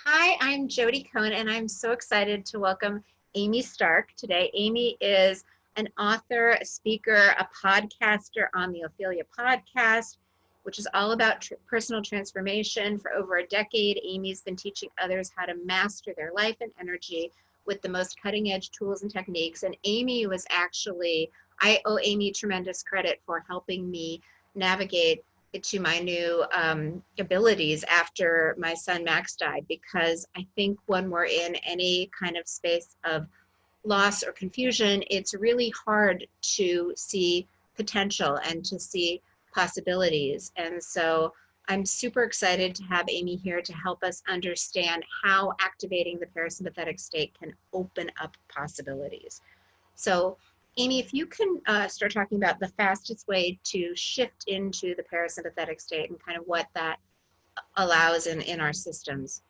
Hi, I'm Jody Cohn, and I'm so excited to welcome Amy Stark today. Amy is an author, a speaker, a podcaster on the Ophelia podcast, which is all about personal transformation. For over a decade, Amy's been teaching others how to master their life and energy with the most cutting edge tools and techniques. And Amy was actually, I owe Amy tremendous credit for helping me navigate to my new abilities after my son Max died, because I think when we're in any kind of space of loss or confusion, it's really hard to see potential and to see possibilities. And so I'm super excited to have Amy here to help us understand how activating the parasympathetic state can open up possibilities. So, Amy, if you can start talking about the fastest way to shift into the parasympathetic state and kind of what that allows in our systems.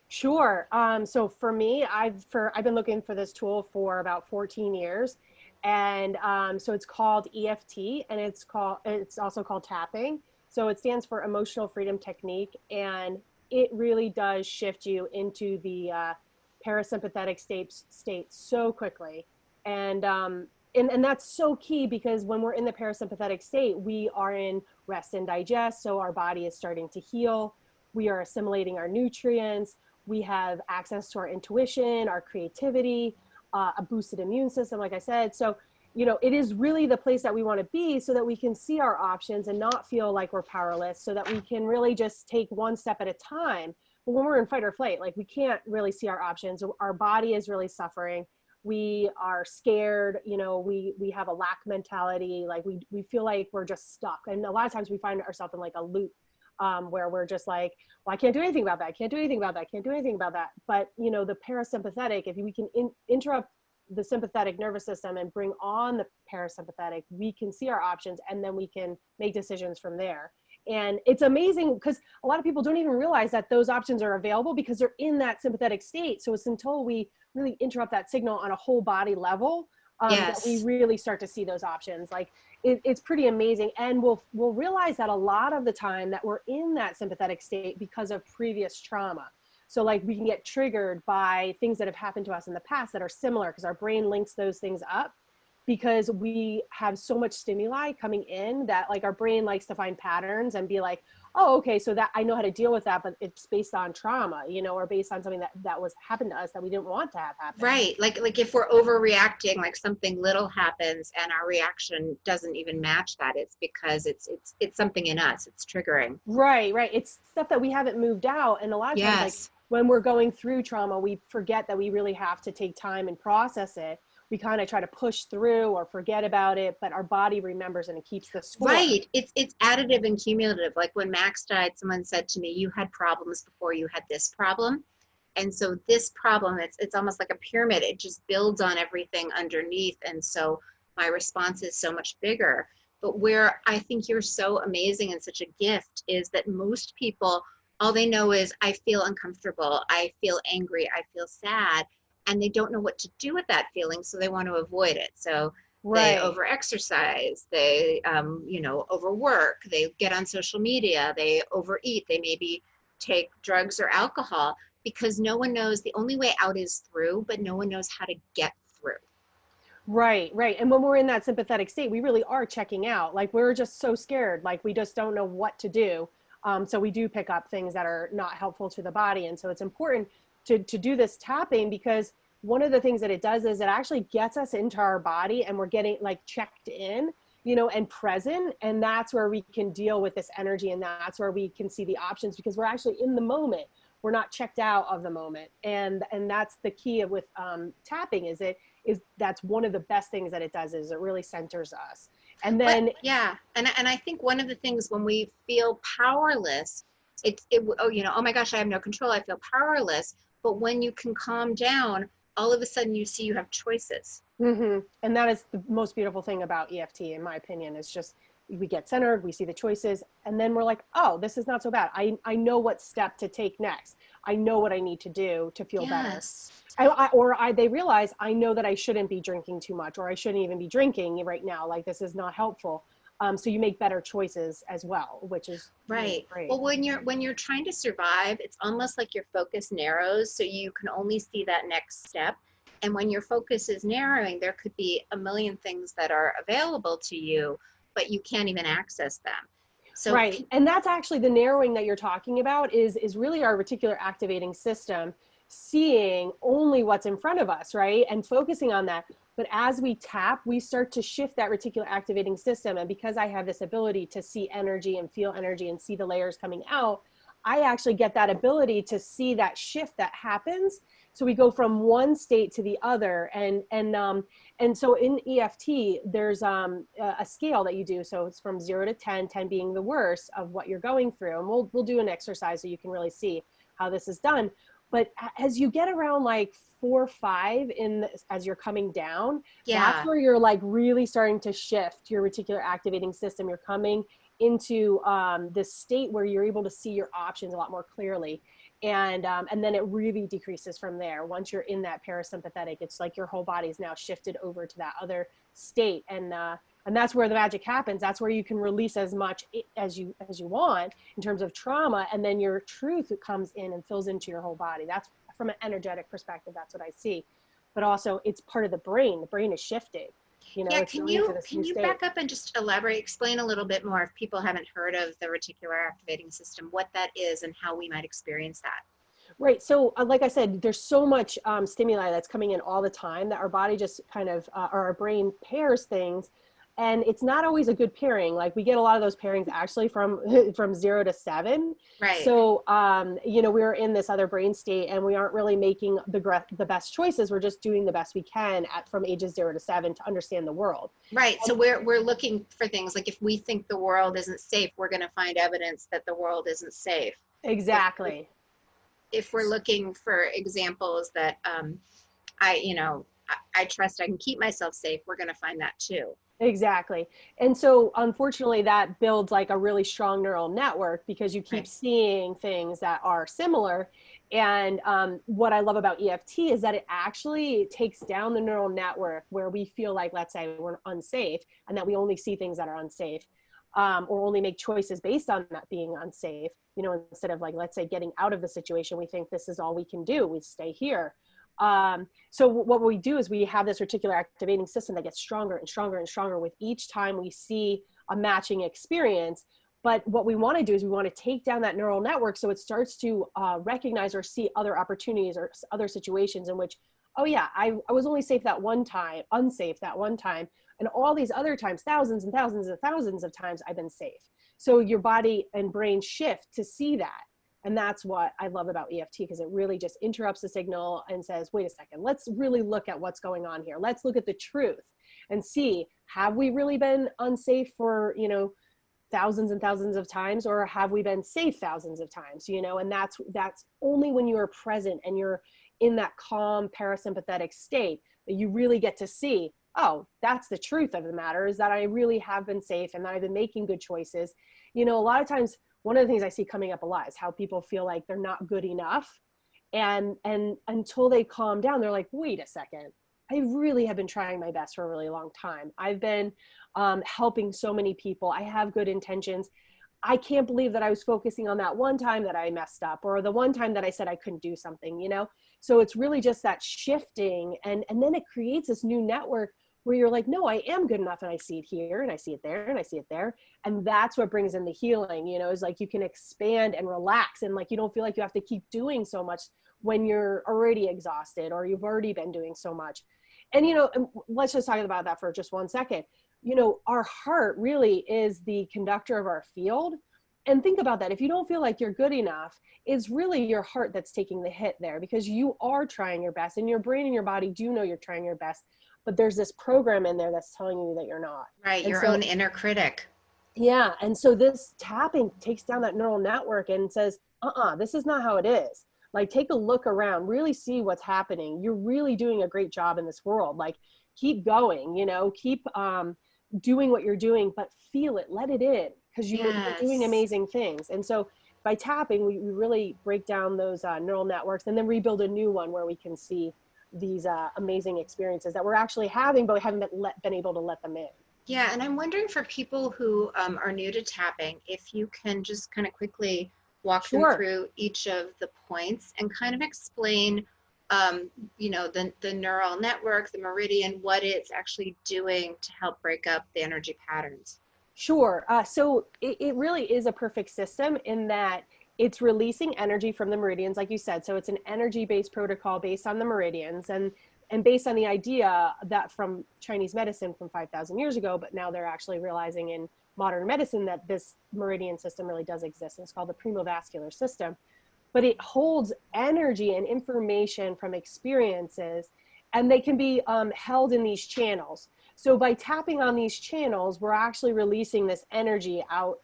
Sure. So for me, I've been looking for this tool for about 14 years, and so it's called EFT, and it's also called tapping. So it stands for Emotional Freedom Technique, and it really does shift you into the parasympathetic state so quickly, and and that's so key because when we're in the parasympathetic state, we are in rest and digest, so our body is starting to heal. We are assimilating our nutrients, we have access to our intuition, our creativity, a boosted immune system, like I said. So, it is really the place that we want to be so that we can see our options and not feel like we're powerless, so that we can really just take one step at a time. But when we're in fight or flight, like we can't really see our options. Our body is really suffering. We are scared, we have a lack mentality, like we feel like we're just stuck. And a lot of times we find ourselves in like a loop, where we're just like, well, I can't do anything about that. I can't do anything about that. I can't do anything about that. But, the parasympathetic, if we can interrupt the sympathetic nervous system and bring on the parasympathetic, we can see our options and then we can make decisions from there. And it's amazing because a lot of people don't even realize that those options are available because they're in that sympathetic state. So it's until we really interrupt that signal on a whole body level, that we Yes. really start to see those options. Like it's pretty amazing. And we'll realize that a lot of the time that we're in that sympathetic state because of previous trauma. So like we can get triggered by things that have happened to us in the past that are similar because our brain links those things up because we have so much stimuli coming in that like our brain likes to find patterns and be like, oh, okay, so that I know how to deal with that, but it's based on trauma, or based on something that was happened to us that we didn't want to have happen. Right. Like if we're overreacting, like something little happens and our reaction doesn't even match that, it's because it's something in us. It's triggering. Right. It's stuff that we haven't moved out. And a lot of times, like Yes. when we're going through trauma, we forget that we really have to take time and process it. We kind of try to push through or forget about it, but our body remembers and it keeps the score. Right. It's additive and cumulative. Like when Max died, someone said to me, "You had problems before you had this problem." And so this problem, it's almost like a pyramid. It just builds on everything underneath. And so my response is so much bigger. But where I think you're so amazing and such a gift is that most people, all they know is I feel uncomfortable, I feel angry, I feel sad, and they don't know what to do with that feeling, so they want to avoid it. So they Right. overexercise, they overwork, they get on social media, they overeat, they maybe take drugs or alcohol, because no one knows, the only way out is through, but no one knows how to get through. Right. And when we're in that sympathetic state, we really are checking out. Like we're just so scared, like we just don't know what to do. So we do pick up things that are not helpful to the body. And so it's important to do this tapping because one of the things that it does is it actually gets us into our body and we're getting like checked in, and present. And that's where we can deal with this energy. And that's where we can see the options because we're actually in the moment. We're not checked out of the moment. And that's the key with tapping is that's one of the best things that it does is it really centers us. And But then yeah, and I think one of the things when we feel powerless, oh my gosh, I have no control, I feel powerless. But when you can calm down, all of a sudden you see you have choices. and that is the most beautiful thing about EFT, in my opinion, is just we get centered, we see the choices, and then we're like, oh, this is not so bad. I know what step to take next. I know what I need to do to feel better. Yes. They realize I know that I shouldn't be drinking too much, or I shouldn't even be drinking right now. Like this is not helpful. So you make better choices as well, which is Right. great. Well, when you're trying to survive, it's almost like your focus narrows, so you can only see that next step. And when your focus is narrowing, there could be a million things that are available to you, but you can't even access them. So, Right. And that's actually the narrowing that you're talking about is really our reticular activating system seeing only what's in front of us, right? And focusing on that. But as we tap, we start to shift that reticular activating system. And because I have this ability to see energy and feel energy and see the layers coming out, I actually get that ability to see that shift that happens. So we go from one state to the other. And so in EFT, there's a scale that you do. So it's from 0 to 10, 10 being the worst of what you're going through. And we'll do an exercise so you can really see how this is done. But as you get around like 4 or 5 as you're coming down, that's yeah. where you're like really starting to shift your reticular activating system. You're coming into this state where you're able to see your options a lot more clearly. And then it really decreases from there. Once you're in that parasympathetic, it's like your whole body is now shifted over to that other state. And that's where the magic happens. That's where you can release as much as you want in terms of trauma. And then your truth comes in and fills into your whole body. That's from an energetic perspective. That's what I see. But also it's part of the brain. The brain is shifted. You know, Yeah, it's going into this can new you state. back up and just elaborate, explain a little bit more if people haven't heard of the reticular activating system, what that is and how we might experience that? Right. So, like I said, there's so much stimuli that's coming in all the time that our body just kind of, or our brain pairs things. And it's not always a good pairing. Like we get a lot of those pairings actually from from 0 to 7. Right. So, you know, we're in this other brain state and we aren't really making the best choices. We're just doing the best we can from ages 0 to 7 to understand the world. Right. So we're looking for things like if we think the world isn't safe, we're going to find evidence that the world isn't safe. Exactly. If we're looking for examples that I trust I can keep myself safe, we're going to find that too. Exactly. And so unfortunately that builds like a really strong neural network because you keep Right. seeing things that are similar. And what I love about EFT is that it actually takes down the neural network where we feel like, let's say we're unsafe and that we only see things that are unsafe, or only make choices based on that being unsafe, you know, instead of like, let's say getting out of the situation, we think this is all we can do. We stay here. So what we do is we have this reticular activating system that gets stronger and stronger and stronger with each time we see a matching experience. But what we want to do is we want to take down that neural network so it starts to recognize or see other opportunities or other situations in which, oh yeah, I was only safe that one time, unsafe that one time, and all these other times, thousands and thousands and thousands of times I've been safe. So your body and brain shift to see that. And that's what I love about EFT, because it really just interrupts the signal and says, wait a second, let's really look at what's going on here. Let's look at the truth and see, have we really been unsafe for, you know, thousands and thousands of times, or have we been safe thousands of times, you know? And that's only when you are present and you're in that calm parasympathetic state that you really get to see, oh, that's the truth of the matter, is that I really have been safe and that I've been making good choices. You know, a lot of times, one of the things I see coming up a lot is how people feel like they're not good enough. And until they calm down, they're like, wait a second, I really have been trying my best for a really long time. I've been helping so many people. I have good intentions. I can't believe that I was focusing on that one time that I messed up, or the one time that I said I couldn't do something, you know? So it's really just that shifting. And then it creates this new network where you're like, no, I am good enough. And I see it here and I see it there and I see it there. And that's what brings in the healing, you know, is like you can expand and relax, and like you don't feel like you have to keep doing so much when you're already exhausted or you've already been doing so much. And, you know, let's just talk about that for just 1 second. You know, our heart really is the conductor of our field. And think about that. If you don't feel like you're good enough, it's really your heart that's taking the hit there, because you are trying your best and your brain and your body do know you're trying your best. But there's this program in there that's telling you that you're not. Right. And Your so, own inner critic. yeah. And so this tapping takes down that neural network and says, this is not how it is. Like, take a look around, really see what's happening. You're really doing a great job in this world. Like, keep going, you know, keep doing what you're doing, but feel it, let it in, because you're doing Yes. amazing things. And so by tapping, we really break down those neural networks and then rebuild a new one where we can see these amazing experiences that we're actually having, but we haven't been able to let them in. Yeah, and I'm wondering for people who are new to tapping, if you can just kind of quickly walk them Sure. through each of the points and kind of explain, um, the neural network, the meridian, what it's actually doing to help break up the energy patterns. Sure. So it really is a perfect system in that it's releasing energy from the meridians, like you said. So it's an energy-based protocol based on the meridians and based on the idea that from Chinese medicine from 5,000 years ago, but now they're actually realizing in modern medicine that this meridian system really does exist. And it's called the premovascular system, but it holds energy and information from experiences, and they can be held in these channels. So by tapping on these channels, we're actually releasing this energy out,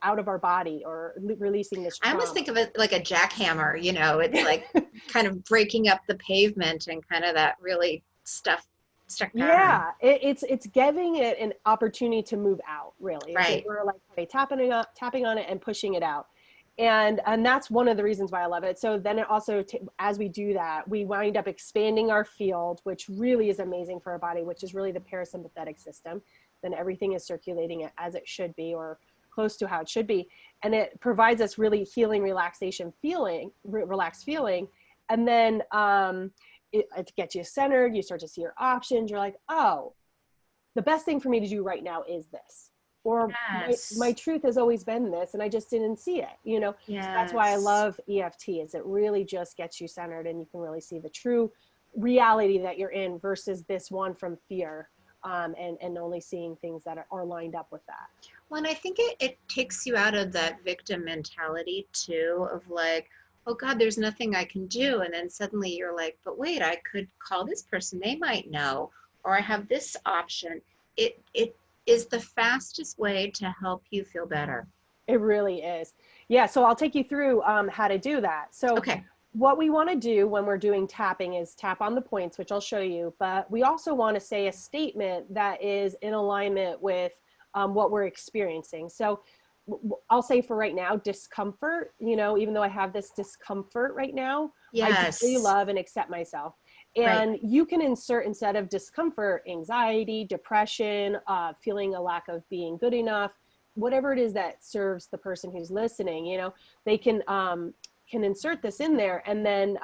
out of our body, or releasing this I almost trauma. think of it like a jackhammer, it's like kind of breaking up the pavement and kind of that really stuck pattern. Yeah, it's giving it an opportunity to move out. Really, it's Right. we're like tapping on it and pushing it out, and that's one of the reasons why I love it. So then it also, as we do that, we wind up expanding our field, which really is amazing for our body, which is really the parasympathetic system. Then everything is circulating it as it should be, or close to how it should be, and it provides us really healing, relaxation feeling, relaxed feeling, and then it gets you centered. You start to see your options. You're like, oh, the best thing for me to do right now is this. Or my Yes. truth has always been this, and I just didn't see it. So that's why I Yes. love EFT, is it really just gets you centered and you can really see the true reality that you're in versus this one from fear, and only seeing things that are lined up with that. Well, and I think it takes you out of that victim mentality too, of like, oh God, there's nothing I can do. And then suddenly you're like, but wait, I could call this person, they might know, or I have this option. It is the fastest way to help you feel better. It really is. Yeah. So I'll take you through how to do that. So Okay. what we want to do when we're doing tapping is tap on the points, which I'll show you, but we also want to say a statement that is in alignment with what we're experiencing. So I'll say for right now, discomfort, even though I have this discomfort right now, I deeply Yes. love and accept myself. Right. And you can insert, instead of discomfort, anxiety, depression, feeling a lack of being good enough, whatever it is that serves the person who's listening, they can insert this in there, and then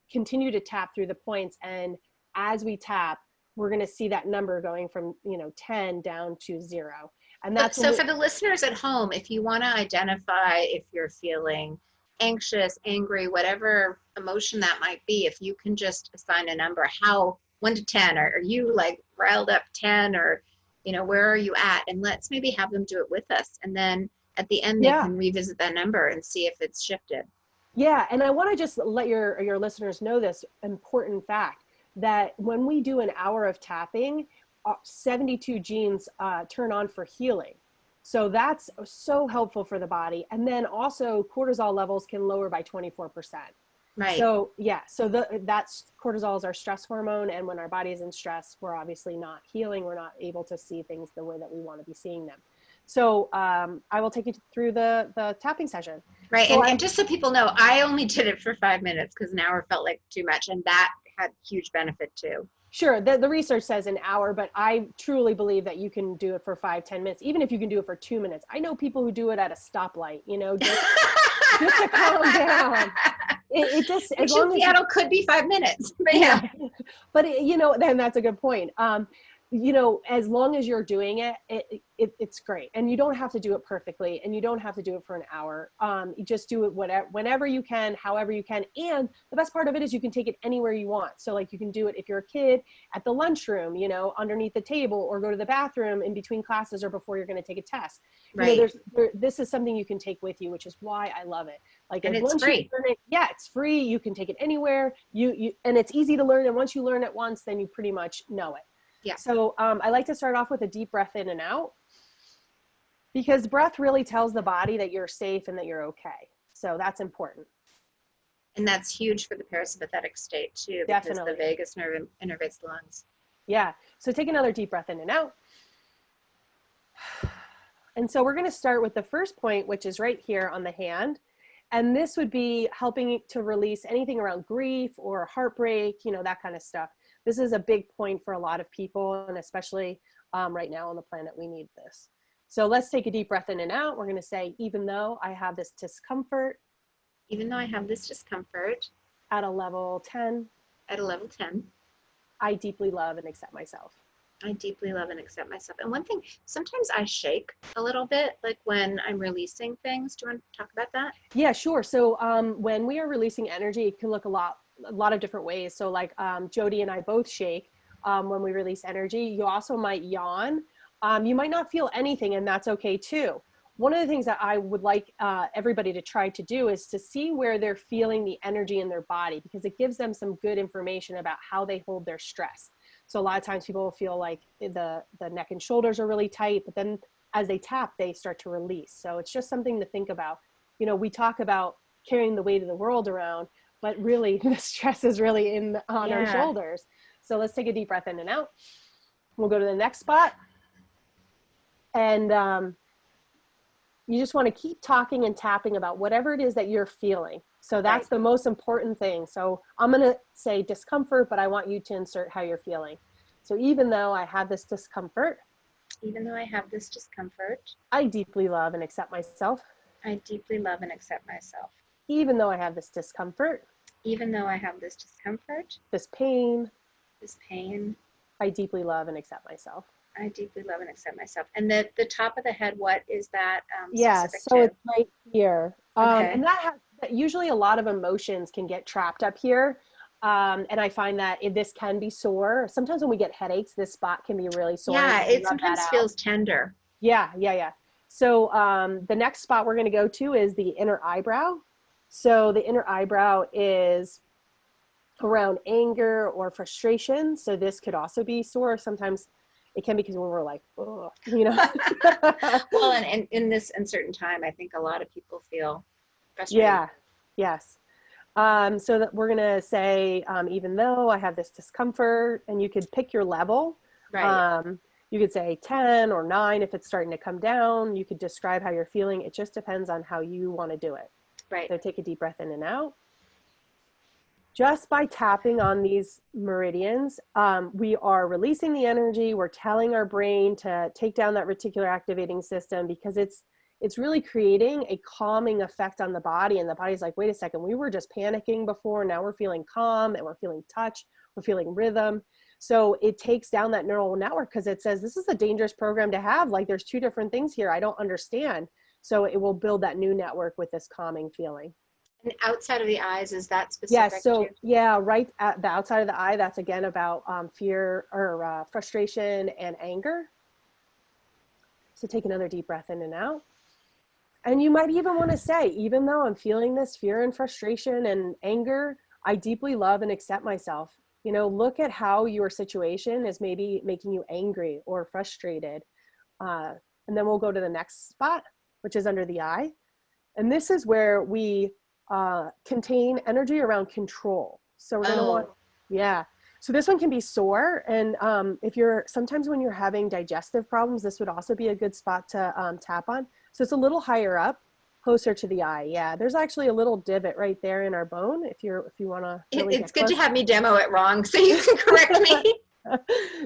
continue to tap through the points. And as we tap, we're going to see that number going from 10 down to 0. And So, that's when so we for the listeners at home, if you want to identify if you're feeling anxious, angry, whatever emotion that might be, if you can just assign a number, how 1 to 10, or are you like riled up 10, or where are you at? And let's maybe have them do it with us. And then at the end, they yeah. can revisit that number and see if it's shifted. Yeah, and I want to just let your listeners know this important fact, that when we do an hour of tapping, 72 genes turn on for healing. So that's so helpful for the body. And then also cortisol levels can lower by 24%. Right. So yeah, so that's cortisol is our stress hormone, and when our body is in stress, we're obviously not healing. We're not able to see things the way that we want to be seeing them. So I will take you through the tapping session. Right. So And just so people know, I only did it for 5 minutes because an hour felt like too much. And that had huge benefit too. Sure, the research says an hour, but I truly believe that you can do it for 5, 10 minutes, even if you can do it for 2 minutes. I know people who do it at a stoplight, just to calm down. It just, as Which in long as you, Seattle could be 5 minutes. But yeah. yeah, but then that's a good point. As long as you're doing it's great, and you don't have to do it perfectly, and you don't have to do it for an hour. You just do it whenever you can, however you can. And the best part of it is you can take it anywhere you want. So like you can do it if you're a kid at the lunchroom, underneath the table, or go to the bathroom in between classes or before you're going to take a test. Right. This is something you can take with you, which is why I love it. Like And it's once you free. learn it, yeah, it's free. You can take it anywhere. And it's easy to learn. And once you learn it once, then you pretty much know it. Yeah. So I like to start off with a deep breath in and out, because breath really tells the body that you're safe and that you're okay. So that's important. And that's huge for the parasympathetic state too, because the Definitely. vagus nerve innervates the lungs. Yeah. So take another deep breath in and out. And so we're going to start with the first point, which is right here on the hand. And this would be helping to release anything around grief or heartbreak, that kind of stuff. This is a big point for a lot of people, and especially right now on the planet. We need this. So let's take a deep breath in and out. We're going to say, even though I have this discomfort. Even though I have this discomfort. At a level 10. At a level 10. I deeply love and accept myself. I deeply love and accept myself. And one thing, sometimes I shake a little bit, like when I'm releasing things. Do you want to talk about that? Yeah, sure. So when we are releasing energy, it can look a lot of different ways. So like Jody and I both shake when we release energy. You also might yawn. You might not feel anything, and that's okay too. One of the things that I would like everybody to try to do is to see where they're feeling the energy in their body, because it gives them some good information about how they hold their stress. So a lot of times people will feel like the neck and shoulders are really tight, but then as they tap, they start to release. So it's just something to think about. You know, we talk about carrying the weight of the world around, but really the stress is really on our shoulders. So let's take a deep breath in and out. We'll go to the next spot. And you just want to keep talking and tapping about whatever it is that you're feeling. So that's the most important thing. So I'm going to say discomfort, but I want you to insert how you're feeling. So even though I have this discomfort. Even though I have this discomfort. I deeply love and accept myself. I deeply love and accept myself. Even though I have this discomfort. Even though I have this discomfort. This pain. This pain. I deeply love and accept myself. I deeply love and accept myself. And the top of the head, what is that? Yeah, so to? it's right here. Okay. And that usually a lot of emotions can get trapped up here. And I find that this can be sore. Sometimes when we get headaches, this spot can be really sore. Yeah, it sometimes feels tender. Yeah. So the next spot we're going to go to is the inner eyebrow. So the inner eyebrow is around anger or frustration. So this could also be sore. Sometimes it can be because when we're like, oh, you know. Well, and in this uncertain time, I think a lot of people feel frustrated. Yeah, yes. So that we're going to say, even though I have this discomfort, and you could pick your level. Right. You could say 10 or 9 if it's starting to come down. You could describe how you're feeling. It just depends on how you want to do it. Right. So take a deep breath in and out. Just by tapping on these meridians, we are releasing the energy. We're telling our brain to take down that reticular activating system, because it's really creating a calming effect on the body. And the body's like, wait a second, we were just panicking before. Now we're feeling calm and we're feeling touch. We're feeling rhythm. So it takes down that neural network, because it says, this is a dangerous program to have. Like, there's 2 different things here. I don't understand. So it will build that new network with this calming feeling. And outside of the eyes, is that specific? Yeah, so right at the outside of the eye, that's again about fear or frustration and anger. So take another deep breath in and out. And you might even want to say, even though I'm feeling this fear and frustration and anger, I deeply love and accept myself. You know, look at how your situation is maybe making you angry or frustrated. And then we'll go to the next spot, which is under the eye. And this is where we contain energy around control. So we're going to want, so this one can be sore. And if sometimes when you're having digestive problems, this would also be a good spot to tap on. So it's a little higher up, closer to the eye. Yeah, there's actually a little divot right there in our bone. If you want to, it's good to have me demo it wrong, so you can correct me.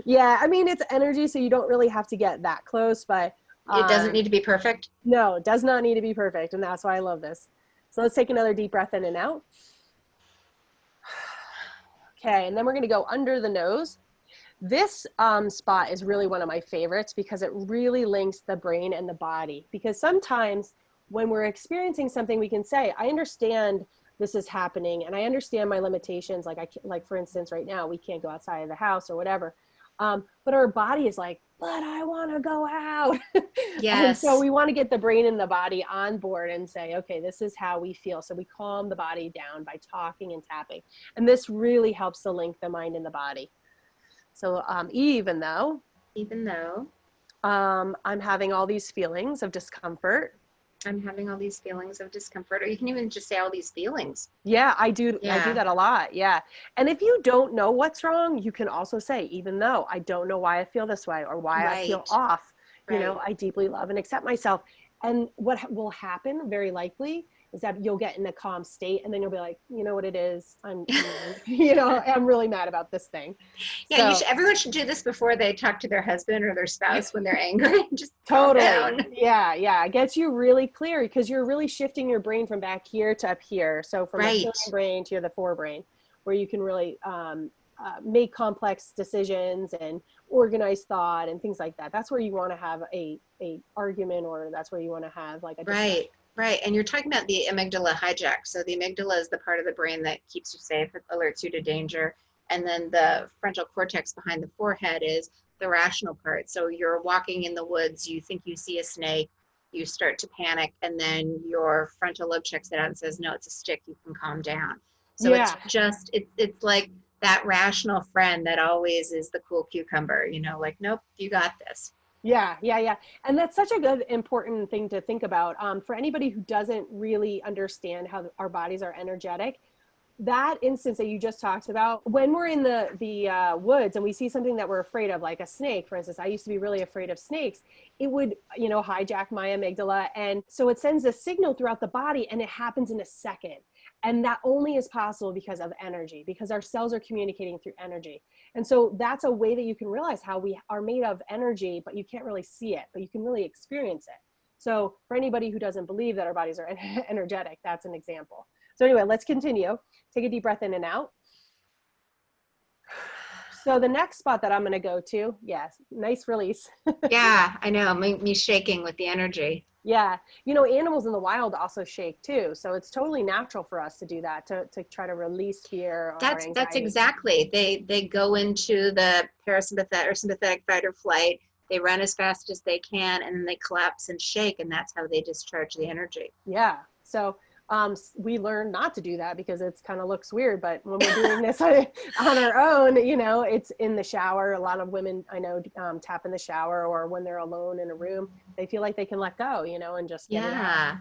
Yeah, I mean, it's energy, so you don't really have to get that close, but it doesn't need to be perfect. No, it does not need to be perfect, and that's why I love this. So let's take another deep breath in and out. Okay, and then we're going to go under the nose. This spot is really one of my favorites, because it really links the brain and the body. Because sometimes when we're experiencing something, we can say, I understand this is happening, and I understand my limitations. Like for instance, right now, we can't go outside of the house or whatever. But our body is like, but I want to go out. Yes. And so we want to get the brain and the body on board and say, okay, this is how we feel. So we calm the body down by talking and tapping. And this really helps to link the mind and the body. So even though I'm having all these feelings of discomfort. I'm having all these feelings of discomfort, or you can even just say all these feelings. Yeah, I do. Yeah. I do that a lot. Yeah. And if you don't know what's wrong, you can also say, even though I don't know why I feel this way or why I feel off, you know, I deeply love and accept myself. And what will happen very likely is that you'll get in a calm state and then you'll be like, you know what it is? I'm you know, I'm really mad about this thing. Yeah, So everyone should do this before they talk to their husband or their spouse when they're angry. Just calm totally. down. Yeah. Yeah. It gets you really clear because you're really shifting your brain from back here to up here. So from Right. reptilian brain to the forebrain, where you can really make complex decisions and organize thought and things like that. That's where you want to have a argument, or that's where you want to have like a discussion. Right. Right. And you're talking about the amygdala hijack. So the amygdala is the part of the brain that keeps you safe, it alerts you to danger. And then the frontal cortex behind the forehead is the rational part. So you're walking in the woods, you think you see a snake, you start to panic, and then your frontal lobe checks it out and says, no, it's a stick, you can calm down. So Yeah. it's like that rational friend that always is the cool cucumber, you know, like, nope, you got this. Yeah, yeah, yeah. And that's such a good, important thing to think about. For anybody who doesn't really understand how our bodies are energetic, that instance that you just talked about, when we're in the woods and we see something that we're afraid of, like a snake, for instance, I used to be really afraid of snakes. It would, you know, hijack my amygdala. And so it sends a signal throughout the body and it happens in a second. And that only is possible because of energy, because our cells are communicating through energy. And so that's a way that you can realize how we are made of energy, but you can't really see it, but you can really experience it. So for anybody who doesn't believe that our bodies are energetic, that's an example. So anyway, let's continue. Take a deep breath in and out. So the next spot that I'm going to go to, yes, nice release. Yeah, I know. Me shaking with the energy. Yeah. You know, animals in the wild also shake too. So it's totally natural for us to do that, to try to release fear or anxiety. That's exactly. They go into the parasympathetic or sympathetic fight or flight. They run as fast as they can, and then they collapse and shake, and that's how they discharge the energy. Yeah. So we learn not to do that because it's kind of looks weird, but when we're doing this on our own, you know, it's in the shower. A lot of women I know tap in the shower, or when they're alone in a room, they feel like they can let go, you know, and just get it out.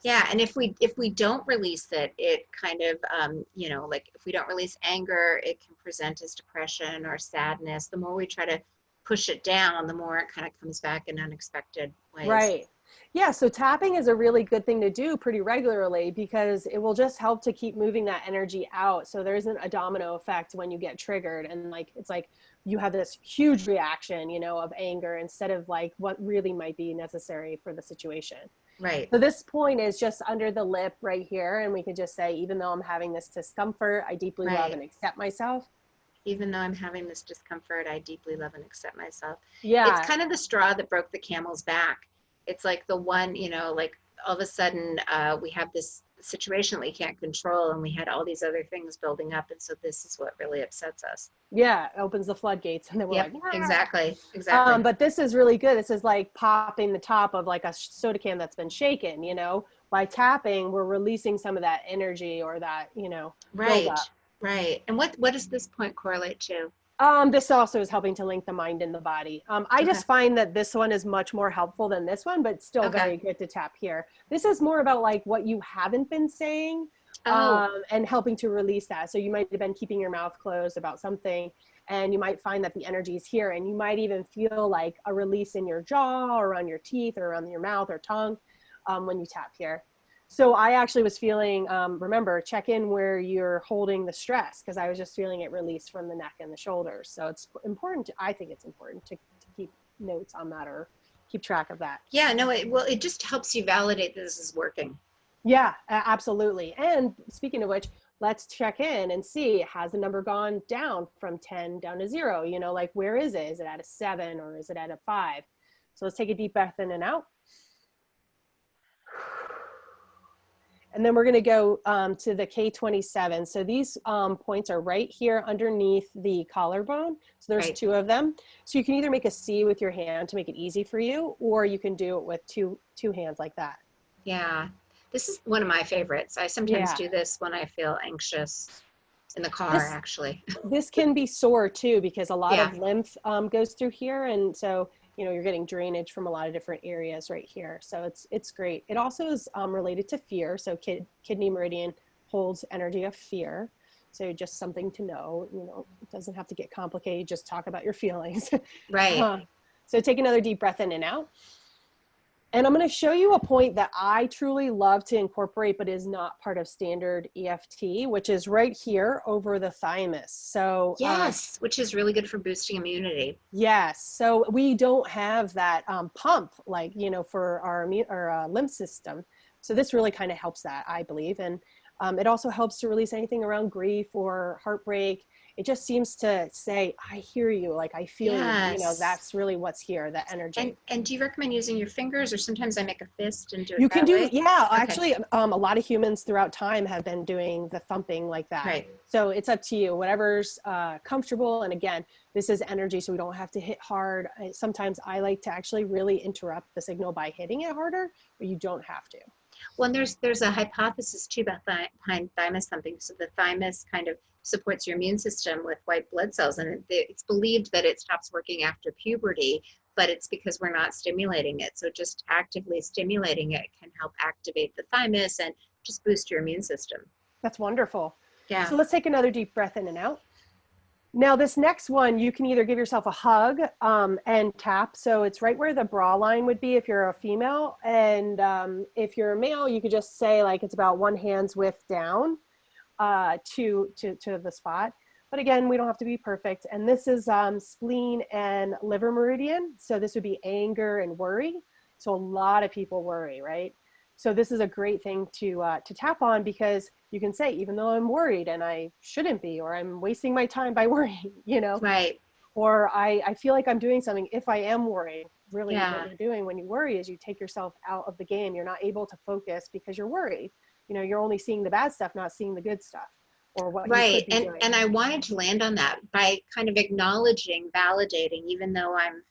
Yeah, and if we don't release it, it kind of you know, like if we don't release anger, it can present as depression or sadness. The more we try to push it down, the more it kind of comes back in unexpected ways. Right. Yeah. So tapping is a really good thing to do pretty regularly because it will just help to keep moving that energy out. So there isn't a domino effect when you get triggered, and like, it's like you have this huge reaction, you know, of anger instead of like what really might be necessary for the situation. Right. So this point is just under the lip right here. And we could just say, even though I'm having this discomfort, I deeply love and accept myself. Even though I'm having this discomfort, I deeply love and accept myself. Yeah. It's kind of the straw that broke the camel's back. It's like the one, you know, like all of a sudden we have this situation that we can't control, and we had all these other things building up. And so this is what really upsets us. Yeah. It opens the floodgates and then we're like, exactly. But this is really good. This is like popping the top of like a soda can that's been shaken, you know, by tapping, we're releasing some of that energy or that, you know, buildup. Right. And what does this point correlate to? This also is helping to link the mind and the body. I just find that this one is much more helpful than this one, but still very good to tap here. This is more about like what you haven't been saying and helping to release that. So you might have been keeping your mouth closed about something, and you might find that the energy is here, and you might even feel like a release in your jaw or on your teeth or around your mouth or tongue when you tap here. So I actually was feeling, remember, check in where you're holding the stress, because I was just feeling it release from the neck and the shoulders. So it's important, I think it's important to keep notes on that or keep track of that. Yeah, no, it just helps you validate that this is working. Yeah, absolutely. And speaking of which, let's check in and see, has the number gone down from 10 down to 0? You know, like where is it? Is it at a 7 or is it at a 5? So let's take a deep breath in and out. And then we're going to go to the K27. So these points are right here underneath the collarbone. So there's 2 of them. So you can either make a C with your hand to make it easy for you, or you can do it with two hands like that. Yeah. This is one of my favorites. I sometimes do this when I feel anxious in the car, actually. This can be sore too, because a lot of lymph goes through here. And so, you know, you're getting drainage from a lot of different areas right here. So it's great. It also is related to fear. So kidney meridian holds energy of fear. So just something to know, you know, it doesn't have to get complicated. Just talk about your feelings. Right. So take another deep breath in and out. And I'm going to show you a point that I truly love to incorporate, but is not part of standard EFT, which is right here over the thymus. So yes, which is really good for boosting immunity. yes, so we don't have that pump like, you know, for our lymph system. So this really kind of helps that, I believe. And it also helps to release anything around grief or heartbreak. It just seems to say, I hear you, like I feel you know, Yes. that's really what's here, that energy. And do you recommend using your fingers, or sometimes I make a fist and do it You can that do, way? yeah, Okay, actually, a lot of humans throughout time have been doing the thumping like that. right. So it's up to you, whatever's comfortable. And again, this is energy, so we don't have to hit hard. Sometimes I like to actually really interrupt the signal by hitting it harder, but you don't have to. Well, and there's a hypothesis too behind thymus thumping. So the thymus kind of supports your immune system with white blood cells, and it's believed that it stops working after puberty, but it's because we're not stimulating it. So just actively stimulating it can help activate the thymus and just boost your immune system. That's wonderful. Yeah. So let's take another deep breath in and out. Now this next one, you can either give yourself a hug and tap. So it's right where the bra line would be if you're a female. And if you're a male, you could just say like it's about one hand's width down to the spot. But again, we don't have to be perfect. And this is spleen and liver meridian. So this would be anger and worry. So a lot of people worry, right? So this is a great thing to tap on, because you can say, even though I'm worried and I shouldn't be, or I'm wasting my time by worrying, you know, Right. or I feel like I'm doing something if I am worried. Really, Yeah. what you're doing when you worry is you take yourself out of the game. You're not able to focus because you're worried. You know, you're only seeing the bad stuff, not seeing the good stuff or what you Right. could be doing. And I wanted to land on that by kind of acknowledging, validating, even though I'm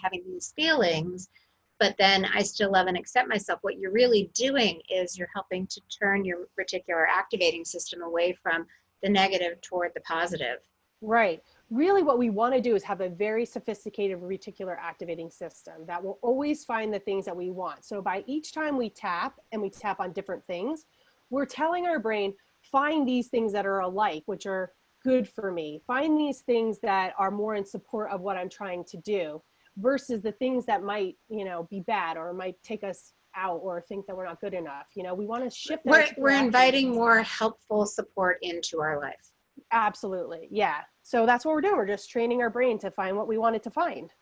having these feelings, but then I still love and accept myself. What you're really doing is you're helping to turn your reticular activating system away from the negative toward the positive. Right. Really, what we want to do is have a very sophisticated reticular activating system that will always find the things that we want. So by each time we tap, and we tap on different things, we're telling our brain, find these things that are alike, which are good for me. Find these things that are more in support of what I'm trying to do, versus the things that might, you know, be bad or might take us out or think that we're not good enough. You know, we want to shift that. We're inviting more helpful support into our life. Absolutely. Yeah. So that's what we're doing. We're just training our brain to find what we want it to find.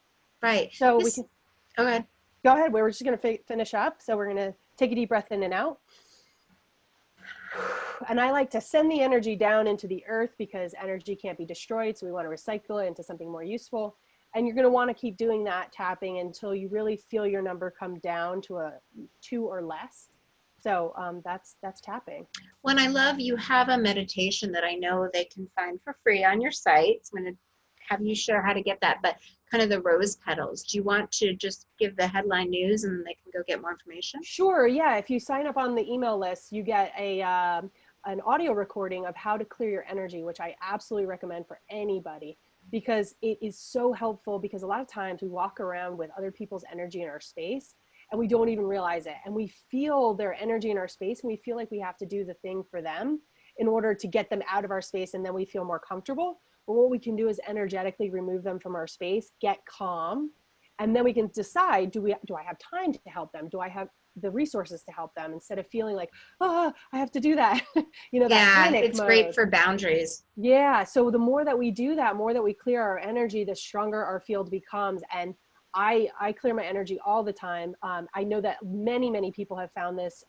Right. So we can go ahead. Go ahead. We're just going to finish up. So we're going to take a deep breath in and out. And I like to send the energy down into the earth, because energy can't be destroyed. So we want to recycle it into something more useful. And you're going to want to keep doing that tapping until you really feel your number come down to a 2 or less. So that's tapping. When I love, you have a meditation that I know they can find for free on your site. I'm going to have you share how to get that, but kind of the rose petals. Do you want to just give the headline news and they can go get more information? Sure. Yeah. If you sign up on the email list, you get an audio recording of how to clear your energy, which I absolutely recommend for anybody, because it is so helpful. Because a lot of times we walk around with other people's energy in our space and we don't even realize it. And we feel their energy in our space and we feel like we have to do the thing for them in order to get them out of our space. And then we feel more comfortable. But what we can do is energetically remove them from our space, get calm. And then we can decide, do I have time to help them? Do I have the resources to help them, instead of feeling like, oh, I have to do that. You know, that panic it's mode. Great for boundaries. Yeah. So the more that we do that, more that we clear our energy, the stronger our field becomes. And I clear my energy all the time. I know that many people have found this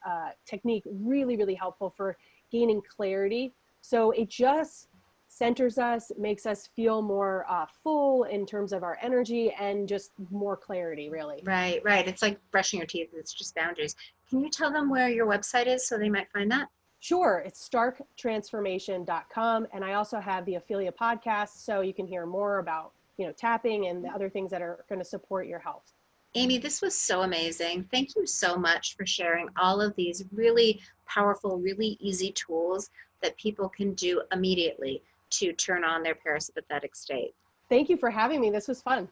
technique really, really helpful for gaining clarity. So it just centers us, makes us feel more full in terms of our energy, and just more clarity, really. Right. It's like brushing your teeth. It's just boundaries. Can you tell them where your website is so they might find that? Sure. It's starktransformation.com. And I also have the Ophelia podcast, so you can hear more about, you know, tapping and the other things that are going to support your health. Amy, this was so amazing. Thank you so much for sharing all of these really powerful, really easy tools that people can do immediately to turn on their parasympathetic state. Thank you for having me. This was fun.